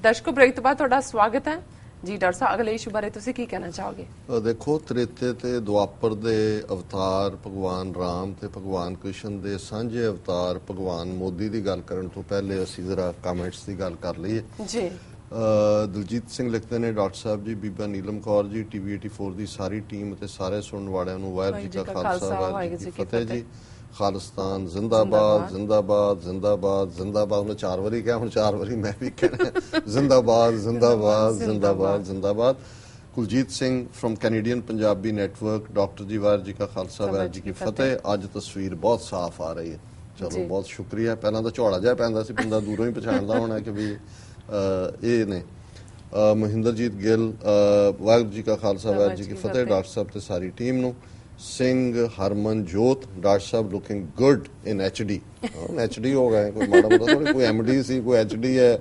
ਦਰਸ਼ਕੋ break ਤੋਂ ਬਾਅਦ ਤੁਹਾਡਾ ਸਵਾਗਤ ਹੈ ਜੀ। ਡਾਕਟਰ ਸਾਹਿਬ ਅਗਲੇ ਇਸ਼ੂ ਬਾਰੇ ਤੁਸੀਂ ਕੀ ਕਹਿਣਾ ਚਾਹੋਗੇ? ਦੇਖੋ, ਤ੍ਰੇਤੇ ਤੇ ਦੁਆਪਰ ਦੇ ਅਵਤਾਰ ਭਗਵਾਨ ਰਾਮ ਤੇ ਭਗਵਾਨ ਕ੍ਰਿਸ਼ਨ ਦੇ ਸਾਂਝੇ ਅਵਤਾਰ ਭਗਵਾਨ ਮੋਦੀ ਦੀ ਗੱਲ ਕਰਨ ਤੋਂ ਪਹਿਲੇ ਅਸੀਂ ਜ਼ਰਾ ਕਮੈਂਟਸ ਦੀ ਗੱਲ ਕਰ ਲਈਏ ਜੀ। ਦਲਜੀਤ ਸਿੰਘ ਲਿਖਦੇ ਨੇ, ਡਾਕਟਰ ਸਾਹਿਬ ਜੀ, ਬੀਬਾ ਨੀਲਮ ਕੌਰ ਜੀ, ਟੀਵੀ 84 ਦੀ ਸਾਰੀ ਟੀਮ ਅਤੇ ਸਾਰੇ ਸੁਣਨ ਵਾਲਿਆਂ ਨੂੰ ਵਾਹਿਗੁਰੂ ਜੀ ਕਾ ਖਾਲਸਾ ਵਾਹਿਗੁਰੂ ਜੀ ਕੀ ਫਤਿਹ ਜੀ। ਖਾਲਿਸਤਾਨ ਜ਼ਿੰਦਾਬਾਦ ਜ਼ਿੰਦਾਬਾਦ ਜ਼ਿੰਦਾਬਾਦ ਜ਼ਿੰਦਾਬਾਦ। ਉਹਨੇ 4 ਵਾਰੀ ਕਿਹਾ, ਹੁਣ 4 ਵਾਰੀ ਮੈਂ ਵੀ ਕਹਿਣਾ, ਜ਼ਿੰਦਾਬਾਦ ਜ਼ਿੰਦਾਬਾਦ ਜ਼ਿੰਦਾਬਾਦ ਜ਼ਿੰਦਾਬਾਦ। Kuljit Singh from Canadian Punjabi network, doctor ji Waheguru ਜੀ ਕਾ ਖਾਲਸਾ ਵਾਹਿਗੁਰੂ ਜੀ ਕੀ ਫਤਿਹ। ਅੱਜ ਤਸਵੀਰ ਬਹੁਤ ਸਾਫ਼ ਆ ਰਹੀ ਹੈ, ਚਲੋ ਬਹੁਤ ਸ਼ੁਕਰੀਆ। ਪਹਿਲਾਂ ਤਾਂ ਝੋਲਾ ਜਿਹਾ ਪੈਂਦਾ ਸੀ, ਬੰਦਾ ਦੂਰੋਂ ਹੀ ਪਛਾਣਦਾ ਹੋਣਾ ਕਿ ਵੀ ਇਹ ਨੇ। ਮਹਿੰਦਰਜੀਤ ਗਿੱਲ, ਵਾਹਿਗੁਰੂ ਜੀ ਕਾ ਖਾਲਸਾ ਵਾਹਿਗੁਰੂ ਜੀ ਕੀ ਫਤਿਹ ਡਾਕਟਰ ਸਾਹਿਬ ਤੇ ਸਾਰੀ ਟੀਮ ਨੂੰ। Singh Harmanjot, doctor Sahib looking good in HD। HD ਹੋ ਗਏ, ਕੋਈ ਮਾੜਾ ਮੋਟਾ ਥੋੜੀ, ਕੋਈ MD ਸੀ, ਕੋਈ HD ਹੈ।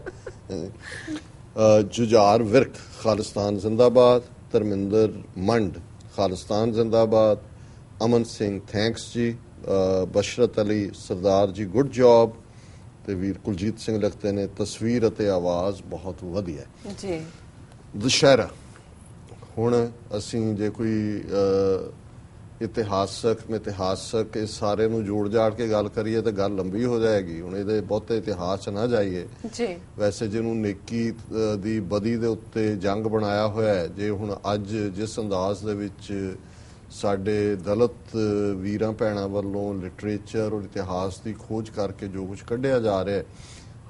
ਜੁਝਾਰ ਵਿਰਕ, ਖਾਲਿਸਤਾਨ ਜ਼ਿੰਦਾਬਾਦ। ਧਰਮਿੰਦਰ ਮੰਡ, ਖਾਲਿਸਤਾਨ ਜ਼ਿੰਦਾਬਾਦ। ਅਮਨ ਸਿੰਘ, ਥੈਂਕਸ ਜੀ। ਬਸ਼ਰਤ ਅਲੀ ਸਰਦਾਰ ਜੀ, ਗੁੱਡ ਜੌਬ। ਤੇ ਵੀਰ ਕੁਲਜੀਤ ਸਿੰਘ ਲਿਖਦੇ ਨੇ, ਤਸਵੀਰ ਅਤੇ ਆਵਾਜ਼ ਬਹੁਤ ਵਧੀਆ ਜੀ। ਦੁਸ਼ਹਿਰਾ, ਹੁਣ ਅਸੀਂ ਜੇ ਕੋਈ ਇਤਿਹਾਸਕ ਇਸ ਸਾਰੇ ਨੂੰ ਜੋੜ ਜਾੜ ਕੇ ਗੱਲ ਕਰੀਏ ਤਾਂ ਗੱਲ ਲੰਬੀ ਹੋ ਜਾਏਗੀ। ਹੁਣ ਇਹਦੇ ਬਹੁਤੇ ਇਤਿਹਾਸ ਨਾ ਜਾਈਏ ਜੀ। ਵੈਸੇ ਜਿਹਨੂੰ ਨੇਕੀ ਦੀ ਬਦੀ ਦੇ ਉੱਤੇ ਜੰਗ ਬਣਾਇਆ ਹੋਇਆ ਹੈ, ਜੇ ਹੁਣ ਅੱਜ ਜਿਸ ਅੰਦਾਜ਼ ਦੇ ਵਿੱਚ ਸਾਡੇ ਦਲਿਤ ਵੀਰਾਂ ਭੈਣਾਂ ਵੱਲੋਂ ਲਿਟਰੇਚਰ ਔਰ ਇਤਿਹਾਸ ਦੀ ਖੋਜ ਕਰਕੇ ਜੋ ਕੁਝ ਕੱਢਿਆ ਜਾ ਰਿਹਾ ਹੈ,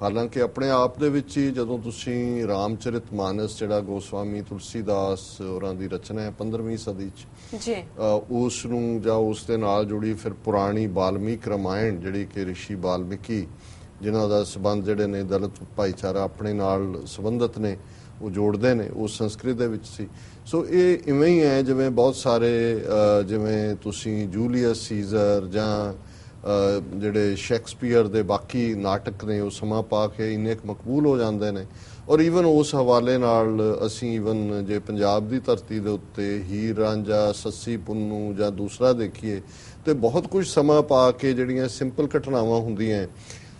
ਹਾਲਾਂਕਿ ਆਪਣੇ ਆਪ ਦੇ ਵਿੱਚ ਹੀ ਜਦੋਂ ਤੁਸੀਂ ਰਾਮਚਰਿਤ ਮਾਨਸ ਜਿਹੜਾ ਗੋਸਵਾਮੀ ਤੁਲਸੀਦਾਸ ਹੋਰਾਂ ਦੀ ਰਚਨਾ ਹੈ 15ਵੀਂ ਸਦੀ 'ਚ ਜੀ, ਉਸ ਨੂੰ ਜਾਂ ਉਸ ਦੇ ਨਾਲ ਜੁੜੀ ਫਿਰ ਪੁਰਾਣੀ ਬਾਲਮੀਕ ਰਾਮਾਇਣ ਜਿਹੜੀ ਕਿ ਰਿਸ਼ੀ ਬਾਲਮੀਕੀ ਜਿਨ੍ਹਾਂ ਦਾ ਸਬੰਧ ਜਿਹੜੇ ਨੇ ਦਲਿਤ ਭਾਈਚਾਰਾ ਆਪਣੇ ਨਾਲ ਸੰਬੰਧਿਤ ਨੇ ਉਹ ਜੋੜਦੇ ਨੇ, ਉਹ ਸੰਸਕ੍ਰਿਤ ਦੇ ਵਿੱਚ ਸੀ। ਸੋ ਇਹ ਇਵੇਂ ਹੀ ਹੈ ਜਿਵੇਂ ਬਹੁਤ ਸਾਰੇ ਜਿਵੇਂ ਤੁਸੀਂ ਜੂਲੀਅਸ ਸੀਜ਼ਰ ਜਾਂ ਜਿਹੜੇ ਸ਼ੇਕਸਪੀਅਰ ਦੇ ਬਾਕੀ ਨਾਟਕ ਨੇ ਉਹ ਸਮਾਂ ਪਾ ਕੇ ਇੰਨੇ ਮਕਬੂਲ ਹੋ ਜਾਂਦੇ ਨੇ। ਔਰ ਈਵਨ ਉਸ ਹਵਾਲੇ ਨਾਲ ਅਸੀਂ ਈਵਨ ਜੇ ਪੰਜਾਬ ਦੀ ਧਰਤੀ ਦੇ ਉੱਤੇ ਹੀਰ ਰਾਂਝਾ, ਸੱਸੀ ਪੁੰਨੂ ਜਾਂ ਦੂਸਰਾ ਦੇਖੀਏ ਤੇ ਬਹੁਤ ਕੁਝ ਸਮਾਂ ਪਾ ਕੇ ਜਿਹੜੀਆਂ ਸਿੰਪਲ ਘਟਨਾਵਾਂ ਹੁੰਦੀਆਂ,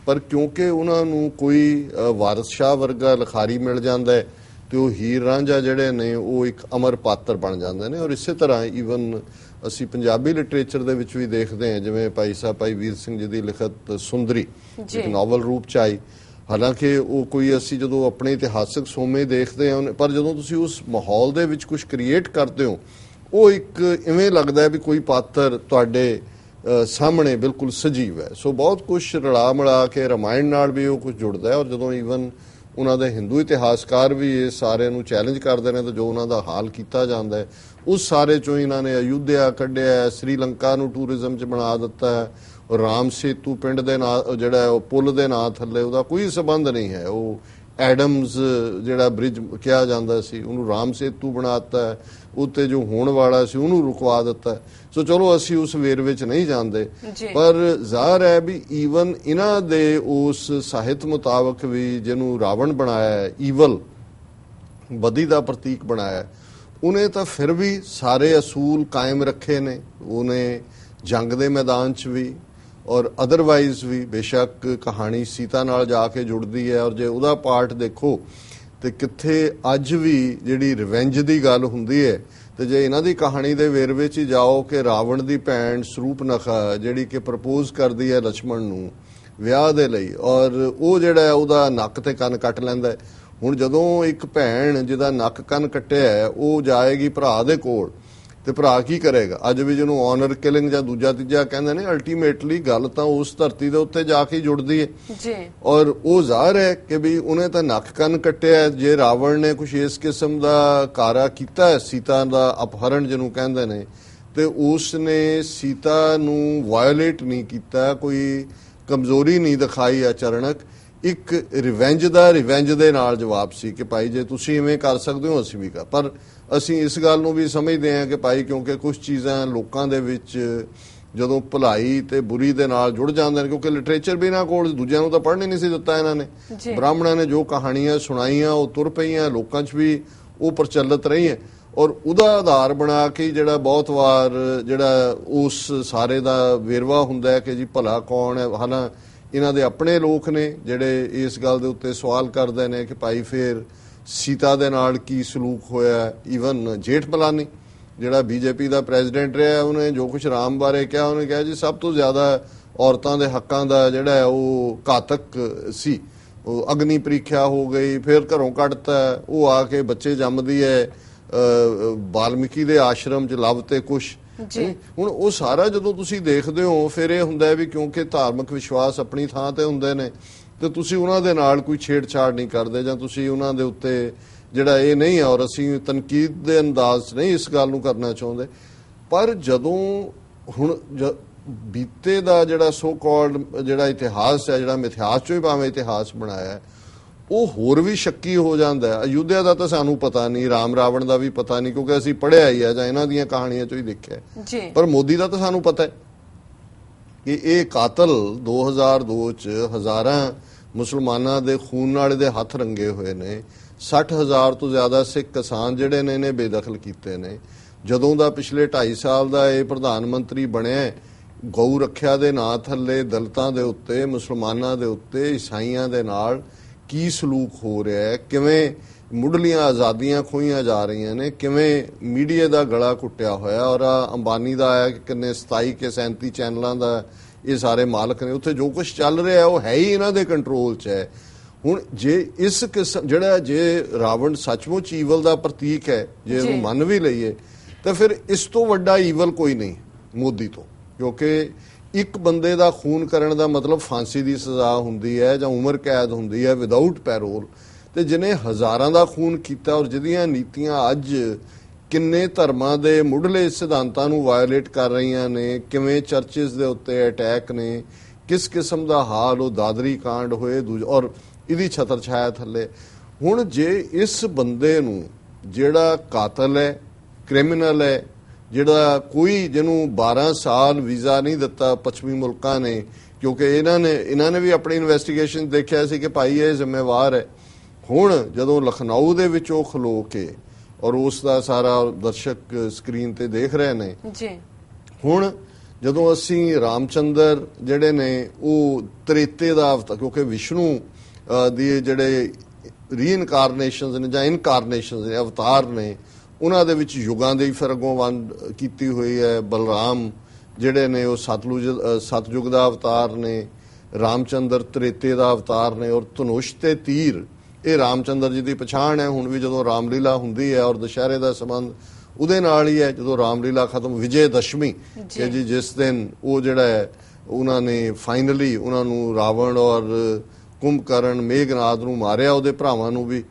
ਪਰ ਕਿਉਂਕਿ ਉਹਨਾਂ ਨੂੰ ਕੋਈ ਵਾਰਿਸ ਸ਼ਾਹ ਵਰਗਾ ਲਿਖਾਰੀ ਮਿਲ ਜਾਂਦਾ ਹੈ ਤੇ ਉਹ ਹੀਰ ਰਾਂਝਾ ਜਿਹੜੇ ਨੇ ਉਹ ਇੱਕ ਅਮਰ ਪਾਤਰ ਬਣ ਜਾਂਦੇ ਨੇ। ਔਰ ਇਸੇ ਤਰ੍ਹਾਂ ਈਵਨ ਅਸੀਂ ਪੰਜਾਬੀ ਲਿਟਰੇਚਰ ਦੇ ਵਿੱਚ ਵੀ ਦੇਖਦੇ ਹਾਂ, ਜਿਵੇਂ ਭਾਈ ਸਾਹਿਬ ਭਾਈ ਵੀਰ ਸਿੰਘ ਜੀ ਦੀ ਲਿਖਤ ਸੁੰਦਰੀ ਇੱਕ ਨਾਵਲ ਰੂਪ 'ਚ ਆਈ। ਹਾਲਾਂਕਿ ਉਹ ਕੋਈ ਅਸੀਂ ਜਦੋਂ ਆਪਣੇ ਇਤਿਹਾਸਕ ਸੋਮੇ ਦੇਖਦੇ ਹਾਂ, ਪਰ ਜਦੋਂ ਤੁਸੀਂ ਉਸ ਮਾਹੌਲ ਦੇ ਵਿੱਚ ਕੁਝ ਕ੍ਰੀਏਟ ਕਰਦੇ ਹੋ, ਉਹ ਇੱਕ ਇਵੇਂ ਲੱਗਦਾ ਵੀ ਕੋਈ ਪਾਤਰ ਤੁਹਾਡੇ ਸਾਹਮਣੇ ਬਿਲਕੁਲ ਸਜੀਵ ਹੈ। ਸੋ ਬਹੁਤ ਕੁਛ ਰਲਾ ਮਿਲਾ ਕੇ ਰਾਮਾਇਣ ਨਾਲ ਵੀ ਉਹ ਕੁਝ ਜੁੜਦਾ ਹੈ। ਔਰ ਜਦੋਂ ਈਵਨ ਉਹਨਾਂ ਦੇ ਹਿੰਦੂ ਇਤਿਹਾਸਕਾਰ ਵੀ ਇਹ ਸਾਰਿਆਂ ਨੂੰ ਚੈਲੰਜ ਕਰਦੇ ਨੇ ਤਾਂ ਜੋ ਉਹਨਾਂ ਦਾ ਹਾਲ ਕੀਤਾ ਜਾਂਦਾ ਹੈ, ਉਸ ਸਾਰੇ ਚੋਂ ਇਹਨਾਂ ਨੇ ਅਯੁੱਧਿਆ ਕੱਢਿਆ, ਸ੍ਰੀਲੰਕਾ ਨੂੰ ਟੂਰਿਜ਼ਮ 'ਚ ਬਣਾ ਦਿੱਤਾ ਹੈ। ਰਾਮ ਸੇਤੂ ਪਿੰਡ ਦੇ ਨਾਂ ਜਿਹੜਾ ਉਹ ਪੁੱਲ ਦੇ ਨਾਂ ਥੱਲੇ ਉਹਦਾ ਕੋਈ ਸੰਬੰਧ ਨਹੀਂ ਹੈ, ਉਹ ਐਡਮਜ਼ ਜਿਹੜਾ ਬ੍ਰਿਜ ਕਿਹਾ ਜਾਂਦਾ ਸੀ ਉਹਨੂੰ ਰਾਮ ਸੇਤੂ ਬਣਾ ਦਿੱਤਾ ਹੈ, ਉੱਤੇ ਜੋ ਹੋਣ ਵਾਲਾ ਸੀ ਉਹਨੂੰ ਰੁਕਵਾ ਦਿੱਤਾ। ਸੋ ਚਲੋ ਅਸੀਂ ਉਸ ਵੇਰਵੇ 'ਚ ਨਹੀਂ ਜਾਂਦੇ, ਪਰ ਜ਼ਾਹਰ ਹੈ ਵੀ ਈਵਨ ਇਹਨਾਂ ਦੇ ਉਸ ਸਾਹਿਤ ਮੁਤਾਬਕ ਵੀ ਜਿਹਨੂੰ ਰਾਵਣ ਬਣਾਇਆ ਹੈ, ਈਵਲ ਬਦੀ ਦਾ ਪ੍ਰਤੀਕ ਬਣਾਇਆ, ਉਹਨੇ ਤਾਂ ਫਿਰ ਵੀ ਸਾਰੇ ਅਸੂਲ ਕਾਇਮ ਰੱਖੇ ਨੇ। ਉਹਨੇ ਜੰਗ ਦੇ ਮੈਦਾਨ 'ਚ ਵੀ ਔਰ ਅਦਰਵਾਈਜ਼ ਵੀ, ਬੇਸ਼ੱਕ ਕਹਾਣੀ ਸੀਤਾ ਨਾਲ ਜਾ ਕੇ ਜੁੜਦੀ ਹੈ। ਔਰ ਜੇ ਉਹਦਾ ਪਾਰਟ ਦੇਖੋ ਤੇ ਕਿੱਥੇ ਅੱਜ ਵੀ ਜਿਹੜੀ ਰਿਵੈਂਜ ਦੀ ਗੱਲ ਹੁੰਦੀ ਹੈ, ਤੇ ਜੇ ਇਹਨਾਂ ਦੀ ਕਹਾਣੀ ਦੇ ਵੇਰਵੇ 'ਚ ਜਾਓ ਕਿ ਰਾਵਣ ਦੀ ਭੈਣ ਸਰੂਪਨਖਾ ਜਿਹੜੀ ਕਿ ਪ੍ਰਪੋਜ਼ ਕਰਦੀ ਹੈ ਲਛਮਣ ਨੂੰ ਵਿਆਹ ਦੇ ਲਈ, ਔਰ ਉਹ ਜਿਹੜਾ ਉਹਦਾ ਨੱਕ ਤੇ ਕੰਨ ਕੱਟ ਲੈਂਦਾ ਹੈ। ਹੁਣ ਜਦੋਂ ਇੱਕ ਭੈਣ ਜਿਹਦਾ ਨੱਕ ਕੰਨ ਕੱਟਿਆ ਹੈ ਉਹ ਜਾਏਗੀ ਭਰਾ ਦੇ ਕੋਲ ਤੇ ਭਰਾ ਕੀ ਕਰੇਗਾ? ਅੱਜ ਵੀ ਜਿਹਨੂੰ ਆਨਰ ਕਿਲਿੰਗ ਜਾਂ ਦੂਜਾ ਤੀਜਾ ਕਹਿੰਦੇ ਨੇ, ਅਲਟੀਮੇਟਲੀ ਗੱਲ ਤਾਂ ਉਸ ਧਰਤੀ ਦੇ ਉੱਤੇ ਜਾ ਕੇ ਜੁੜਦੀ ਹੈ ਜੀ। ਔਰ ਉਹ ਜ਼ਾਹਰ ਹੈ ਕਿ ਵੀ ਉਹਨੇ ਤਾਂ ਨੱਕ ਕੰਨ ਕੱਟਿਆ। ਜੇ ਰਾਵਣ ਨੇ ਕੁਝ ਇਸ ਕਿਸਮ ਦਾ ਕਾਰਾ ਕੀਤਾ ਹੈ, ਸੀਤਾ ਦਾ ਅਪਹਰਣ ਜਿਹਨੂੰ ਕਹਿੰਦੇ ਨੇ, ਤੇ ਉਸ ਨੇ ਸੀਤਾ ਨੂੰ ਵਾਇਓਲੇਟ ਨਹੀਂ ਕੀਤਾ, ਕੋਈ ਕਮਜ਼ੋਰੀ ਨਹੀਂ ਦਿਖਾਈ ਅਚਾਨਕ। ਇੱਕ ਰਿਵੈਂਜ ਦੇ ਨਾਲ ਜਵਾਬ ਸੀ ਕਿ ਭਾਈ ਜੇ ਤੁਸੀਂ ਇਵੇਂ ਕਰ ਸਕਦੇ ਹੋ ਅਸੀਂ ਵੀ ਕਰ। ਪਰ ਅਸੀਂ ਇਸ ਗੱਲ ਨੂੰ ਵੀ ਸਮਝਦੇ ਹਾਂ ਕਿ ਭਾਈ ਕਿਉਂਕਿ ਕੁਝ ਚੀਜ਼ਾਂ ਲੋਕਾਂ ਦੇ ਵਿੱਚ ਜਦੋਂ ਭਲਾਈ ਤੇ ਬੁਰੀ ਦੇ ਨਾਲ ਜੁੜ ਜਾਂਦੇ ਨੇ, ਕਿਉਂਕਿ ਲਿਟਰੇਚਰ ਵੀ ਇਹਨਾਂ ਕੋਲ ਦੂਜਿਆਂ ਨੂੰ ਤਾਂ ਪੜ੍ਹਨ ਨਹੀਂ ਸੀ ਦਿੱਤਾ ਇਹਨਾਂ ਨੇ, ਬ੍ਰਾਹਮਣਾਂ ਨੇ ਜੋ ਕਹਾਣੀਆਂ ਸੁਣਾਈਆਂ ਉਹ ਤੁਰ ਪਈਆਂ, ਲੋਕਾਂ 'ਚ ਵੀ ਉਹ ਪ੍ਰਚਲਿਤ ਰਹੀਆਂ। ਔਰ ਉਹਦਾ ਆਧਾਰ ਬਣਾ ਕੇ ਜਿਹੜਾ ਬਹੁਤ ਵਾਰ ਜਿਹੜਾ ਉਸ ਸਾਰੇ ਦਾ ਵੇਰਵਾ ਹੁੰਦਾ ਹੈ ਕਿ ਜੀ ਭਲਾ ਕੌਣ ਹੈ। ਹਾਲਾਂ ਇਹਨਾਂ ਦੇ ਆਪਣੇ ਲੋਕ ਨੇ ਜਿਹੜੇ ਇਸ ਗੱਲ ਦੇ ਉੱਤੇ ਸਵਾਲ ਕਰਦੇ ਨੇ ਕਿ ਭਾਈ ਫਿਰ ਸੀਤਾ ਦੇ ਨਾਲ ਕੀ ਸਲੂਕ ਹੋਇਆ। ਈਵਨ ਜੇਠ ਮਲਾਨੀ ਜਿਹੜਾ ਬੀਜੇਪੀ ਦਾ ਪ੍ਰੈਜ਼ੀਡੈਂਟ ਰਿਹਾ, ਉਹਨੇ ਜੋ ਕੁਝ ਰਾਮ ਬਾਰੇ ਕਿਹਾ, ਉਹਨੇ ਕਿਹਾ ਜੀ ਸਭ ਤੋਂ ਜ਼ਿਆਦਾ ਔਰਤਾਂ ਦੇ ਹੱਕਾਂ ਦਾ ਜਿਹੜਾ ਹੈ ਉਹ ਘਾਤਕ ਸੀ। ਉਹ ਅਗਨੀ ਪ੍ਰੀਖਿਆ ਹੋ ਗਈ, ਫਿਰ ਘਰੋਂ ਕੱਢਤਾ, ਉਹ ਆ ਕੇ ਬੱਚੇ ਜੰਮਦੀ ਹੈ ਵਾਲਮੀਕੀ ਦੇ ਆਸ਼ਰਮ 'ਚ ਲਵ ਤੇ ਕੁਸ਼। ਹੁਣ ਉਹ ਸਾਰਾ ਜਦੋਂ ਤੁਸੀਂ ਦੇਖਦੇ ਹੋ ਫਿਰ ਇਹ ਹੁੰਦਾ ਹੈ ਵੀ ਕਿਉਂਕਿ ਧਾਰਮਿਕ ਵਿਸ਼ਵਾਸ ਆਪਣੀ ਥਾਂ ਤੇ ਹੁੰਦੇ ਨੇ ਤੇ ਤੁਸੀਂ ਉਹਨਾਂ ਦੇ ਨਾਲ ਕੋਈ ਛੇੜਛਾੜ ਨਹੀਂ ਕਰਦੇ ਜਾਂ ਤੁਸੀਂ ਉਹਨਾਂ ਦੇ ਉੱਤੇ ਜਿਹੜਾ ਇਹ ਨਹੀਂ ਹੈ, ਔਰ ਅਸੀਂ ਤਨਕੀਦ ਦੇ ਅੰਦਾਜ਼ ਨਹੀਂ ਇਸ ਗੱਲ ਨੂੰ ਕਰਨਾ ਚਾਹੁੰਦੇ। ਪਰ ਜਦੋਂ ਹੁਣ ਬੀਤੇ ਦਾ ਜਿਹੜਾ ਸੋ ਕਾਲਡ ਜਿਹੜਾ ਇਤਿਹਾਸ ਹੈ, ਜਿਹੜਾ ਮਿਥਿਹਾਸ ਚੋਂ ਹੀ ਭਾਵੇਂ ਇਤਿਹਾਸ ਬਣਾਇਆ, ਉਹ ਹੋਰ ਵੀ ਸ਼ੱਕੀ ਹੋ ਜਾਂਦਾ ਹੈ। ਅਯੁੱਧਿਆ ਦਾ ਤਾਂ ਸਾਨੂੰ ਪਤਾ ਨਹੀਂ, ਰਾਮ ਰਾਵਣ ਦਾ ਵੀ ਪਤਾ ਨਹੀਂ ਕਿਉਂਕਿ ਅਸੀਂ ਪੜ੍ਹਿਆ ਹੀ ਹੈ ਜਾਂ ਇਹਨਾਂ ਦੀਆਂ ਕਹਾਣੀਆਂ ਚੋਂ ਹੀ ਦੇਖਿਆ। ਪਰ ਮੋਦੀ ਦਾ ਤਾਂ ਸਾਨੂੰ ਪਤਾ ਹੈ ਕਿ ਇਹ ਕਾਤਲ 2002 ਚ ਹਜ਼ਾਰਾਂ ਮੁਸਲਮਾਨਾਂ ਦੇ ਖੂਨ ਨਾਲ ਇਹਦੇ ਹੱਥ ਰੰਗੇ ਹੋਏ ਨੇ। 60,000 ਤੋਂ ਜ਼ਿਆਦਾ ਸਿੱਖ ਕਿਸਾਨ ਜਿਹੜੇ ਨੇ ਇਹਨੇ ਬੇਦਖਲ ਕੀਤੇ ਨੇ। ਜਦੋਂ ਦਾ ਪਿਛਲੇ 2.5 ਸਾਲ ਦਾ ਇਹ ਪ੍ਰਧਾਨ ਮੰਤਰੀ ਬਣਿਆ, ਗਊ ਰੱਖਿਆ ਦੇ ਨਾਂ ਥੱਲੇ ਦਲਿਤਾਂ ਦੇ ਉੱਤੇ, ਮੁਸਲਮਾਨਾਂ ਦੇ ਉੱਤੇ, ਈਸਾਈਆਂ ਦੇ ਨਾਲ ਕੀ ਸਲੂਕ ਹੋ ਰਿਹਾ ਹੈ, ਕਿਵੇਂ ਮੁੱਢਲੀਆਂ ਆਜ਼ਾਦੀਆਂ ਖੋਹੀਆਂ ਜਾ ਰਹੀਆਂ ਨੇ, ਕਿਵੇਂ ਮੀਡੀਆ ਦਾ ਗਲਾ ਘੁੱਟਿਆ ਹੋਇਆ। ਔਰ ਅੰਬਾਨੀ ਦਾ ਆਇਆ ਕਿ ਕਿੰਨੇ 27 ਕੇ 37 ਚੈਨਲਾਂ ਦਾ ਇਹ ਸਾਰੇ ਮਾਲਕ ਨੇ। ਉੱਥੇ ਜੋ ਕੁਝ ਚੱਲ ਰਿਹਾ ਉਹ ਹੈ ਹੀ ਇਹਨਾਂ ਦੇ ਕੰਟਰੋਲ 'ਚ ਹੈ। ਹੁਣ ਜੇ ਇਸ ਕਿਸਮ ਜਿਹੜਾ ਜੇ ਰਾਵਣ ਸੱਚਮੁੱਚ ਈਵਲ ਦਾ ਪ੍ਰਤੀਕ ਹੈ, ਜੇ ਇਹਨੂੰ ਮੰਨ ਵੀ ਲਈਏ, ਤਾਂ ਫਿਰ ਇਸ ਤੋਂ ਵੱਡਾ ਈਵਲ ਕੋਈ ਨਹੀਂ ਮੋਦੀ ਤੋਂ। ਕਿਉਂਕਿ ਇੱਕ ਬੰਦੇ ਦਾ ਖੂਨ ਕਰਨ ਦਾ ਮਤਲਬ ਫਾਂਸੀ ਦੀ ਸਜ਼ਾ ਹੁੰਦੀ ਹੈ ਜਾਂ ਉਮਰ ਕੈਦ ਹੁੰਦੀ ਹੈ ਵਿਦਆਊਟ ਪੈਰੋਲ, ਤੇ ਜਿਹਨੇ ਹਜ਼ਾਰਾਂ ਦਾ ਖੂਨ ਕੀਤਾ ਔਰ ਜਿਹਦੀਆਂ ਨੀਤੀਆਂ ਅੱਜ ਕਿੰਨੇ ਧਰਮਾਂ ਦੇ ਮੁੱਢਲੇ ਸਿਧਾਂਤਾਂ ਨੂੰ ਵਾਇਓਲੇਟ ਕਰ ਰਹੀਆਂ ਨੇ, ਕਿਵੇਂ ਚਰਚਿਸ ਦੇ ਉੱਤੇ ਅਟੈਕ ਨੇ, ਕਿਸ ਕਿਸਮ ਦਾ ਹਾਲ ਉਹ ਦਾਦਰੀ ਕਾਂਡ ਹੋਏ ਔਰ ਇਹਦੀ ਛਤਰ ਛਾਇਆ ਥੱਲੇ। ਹੁਣ ਜੇ ਇਸ ਬੰਦੇ ਨੂੰ ਜਿਹੜਾ ਕਾਤਲ ਹੈ, ਕ੍ਰਿਮੀਨਲ ਹੈ, ਜਿਹੜਾ ਕੋਈ ਜਿਹਨੂੰ 12 ਸਾਲ ਵੀਜ਼ਾ ਨਹੀਂ ਦਿੱਤਾ ਪੱਛਮੀ ਮੁਲਕਾਂ ਨੇ, ਕਿਉਂਕਿ ਇਹਨਾਂ ਨੇ ਵੀ ਆਪਣੀ ਇਨਵੈਸਟੀਗੇਸ਼ਨ ਦੇਖਿਆ ਸੀ ਕਿ ਭਾਈ ਇਹ ਜ਼ਿੰਮੇਵਾਰ ਹੈ। ਹੁਣ ਜਦੋਂ ਲਖਨਊ ਦੇ ਵਿੱਚ ਉਹ ਖਲੋ ਕੇ ਔਰ ਉਸ ਦਾ ਸਾਰਾ ਦਰਸ਼ਕ ਸਕਰੀਨ ਤੇ ਦੇਖ ਰਹੇ ਨੇ ਜੀ। ਹੁਣ ਜਦੋਂ ਅਸੀਂ ਰਾਮਚੰਦਰ ਜਿਹੜੇ ਨੇ ਉਹ ਤ੍ਰੇਤੇ ਦਾ ਕਿਉਂਕਿ ਵਿਸ਼ਨੂੰ ਦੀ ਜਿਹੜੇ ਰੀਇਨਕਾਰਨੇਸ਼ਨਸ ਨੇ ਜਾਂ ਇਨਕਾਰਨੇਸ਼ਨਸ ਨੇ, ਅਵਤਾਰ ਨੇ, ਉਹਨਾਂ ਦੇ ਵਿੱਚ ਯੁਗਾਂ ਦੀ ਫਿਰ ਅੱਗੋਂ ਵੰਡ ਕੀਤੀ ਹੋਈ ਹੈ। ਬਲਰਾਮ ਜਿਹੜੇ ਨੇ ਉਹ ਸਤਯੁਗ ਦਾ ਅਵਤਾਰ ਨੇ, ਰਾਮਚੰਦਰ ਤ੍ਰੇਤੇ ਦਾ ਅਵਤਾਰ ਨੇ, ਔਰ ਧਨੁਸ਼ ਤੇ ਤੀਰ ਇਹ ਰਾਮਚੰਦਰ ਜੀ ਦੀ ਪਛਾਣ ਹੈ। ਹੁਣ ਵੀ ਜਦੋਂ ਰਾਮਲੀਲਾ ਹੁੰਦੀ ਹੈ ਔਰ ਦੁਸ਼ਹਿਰੇ ਦਾ ਸੰਬੰਧ ਉਹਦੇ ਨਾਲ ਹੀ ਹੈ, ਜਦੋਂ ਰਾਮਲੀਲਾ ਖਤਮ ਵਿਜੇ ਦਸ਼ਮੀ ਕਿ ਜੀ ਜਿਸ ਦਿਨ ਉਹ ਜਿਹੜਾ ਹੈ ਉਹਨਾਂ ਨੇ ਫਾਈਨਲੀ ਉਹਨਾਂ ਨੂੰ ਰਾਵਣ ਔਰ ਕੁੰਭਕਰਨ ਮੇਘਨਾਦ ਨੂੰ ਮਾਰਿਆ, ਉਹਦੇ ਭਰਾਵਾਂ ਨੂੰ ਵੀ।